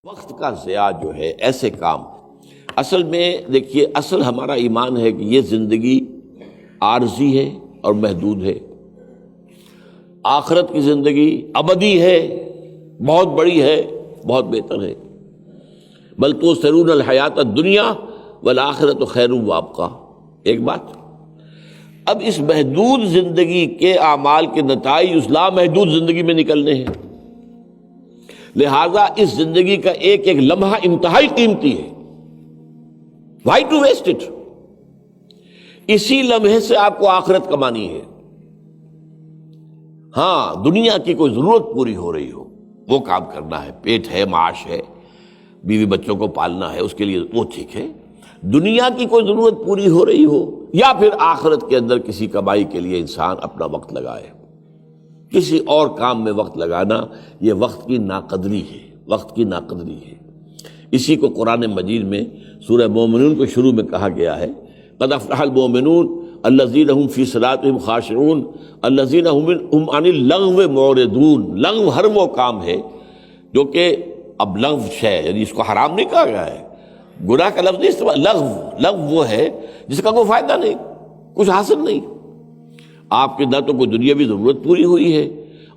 وقت کا ضیاع جو ہے ایسے کام اصل میں دیکھیے، اصل ہمارا ایمان ہے کہ یہ زندگی عارضی ہے اور محدود ہے. آخرت کی زندگی ابدی ہے، بہت بڑی ہے، بہت بہتر ہے. بل تؤثرون الحیات الدنیا والآخرۃ خیر وابقیٰ. ایک بات، اب اس محدود زندگی کے اعمال کے نتائج اس لامحدود زندگی میں نکلنے ہیں، لہذا اس زندگی کا ایک ایک لمحہ انتہائی قیمتی ہے. Why to waste it؟ اسی لمحے سے آپ کو آخرت کمانی ہے. ہاں، دنیا کی کوئی ضرورت پوری ہو رہی ہو وہ کام کرنا ہے، پیٹ ہے، معاش ہے، بیوی بچوں کو پالنا ہے، اس کے لیے وہ ٹھیک ہے. دنیا کی کوئی ضرورت پوری ہو رہی ہو یا پھر آخرت کے اندر کسی کمائی کے لیے انسان اپنا وقت لگائے، کسی اور کام میں وقت لگانا، یہ وقت کی ناقدری ہے، وقت کی ناقدری ہے. اسی کو قرآن مجید میں سورہ مومنون کو شروع میں کہا گیا ہے، قد افلح المؤمنون الذین هم فی صلاتهم خاشعون الذین هم عن اللغو معرضون. لغو ہر وہ کام ہے جو کہ اب لغو شے، یعنی اس کو حرام نہیں کہا گیا ہے، گناہ کا لفظ نہیں استعمال. لغو وہ ہے جس کا کوئی فائدہ نہیں، کچھ حاصل نہیں. آپ کے نہ تو کوئی دنیاوی ضرورت پوری ہوئی ہے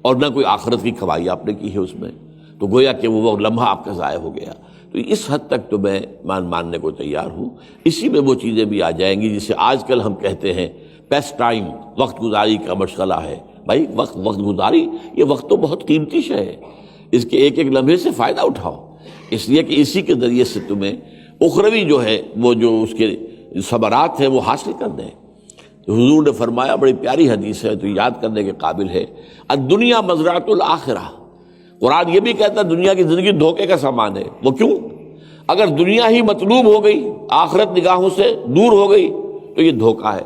اور نہ کوئی آخرت کی کمائی آپ نے کی ہے اس میں، تو گویا کہ وہ لمحہ آپ کا ضائع ہو گیا. تو اس حد تک تو میں ماننے کو تیار ہوں. اسی میں وہ چیزیں بھی آ جائیں گی جسے آج کل ہم کہتے ہیں پیس ٹائم، وقت گزاری کا مشغلہ ہے. بھائی وقت گزاری، یہ وقت تو بہت قیمتی شے ہے، اس کے ایک ایک لمحے سے فائدہ اٹھاؤ، اس لیے کہ اسی کے ذریعے سے تمہیں اخروی جو ہے وہ جو اس کے ثمرات ہیں وہ حاصل کرنے ہیں. حضور نے فرمایا، بڑی پیاری حدیث ہے تو یاد کرنے کے قابل ہے، الدنیا مزرعۃ الآخرہ. قرآن یہ بھی کہتا ہے دنیا کی زندگی دھوکے کا سامان ہے. وہ کیوں؟ اگر دنیا ہی مطلوب ہو گئی، آخرت نگاہوں سے دور ہو گئی تو یہ دھوکہ ہے.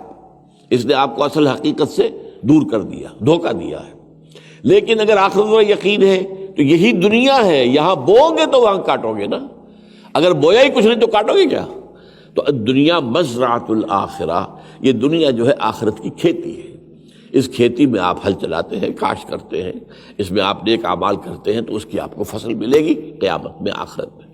اس نے آپ کو اصل حقیقت سے دور کر دیا، دھوکہ دیا ہے. لیکن اگر آخرت میں یقین ہے تو یہی دنیا ہے، یہاں بوؤ گے تو وہاں کاٹو گے نا. اگر بویا ہی کچھ نہیں تو کاٹو گے کیا؟ تو دنیا مزرعۃ الآخرہ، یہ دنیا جو ہے آخرت کی کھیتی ہے. اس کھیتی میں آپ ہل چلاتے ہیں، کاشت کرتے ہیں، اس میں آپ نیک اعمال کرتے ہیں تو اس کی آپ کو فصل ملے گی قیامت میں، آخرت میں.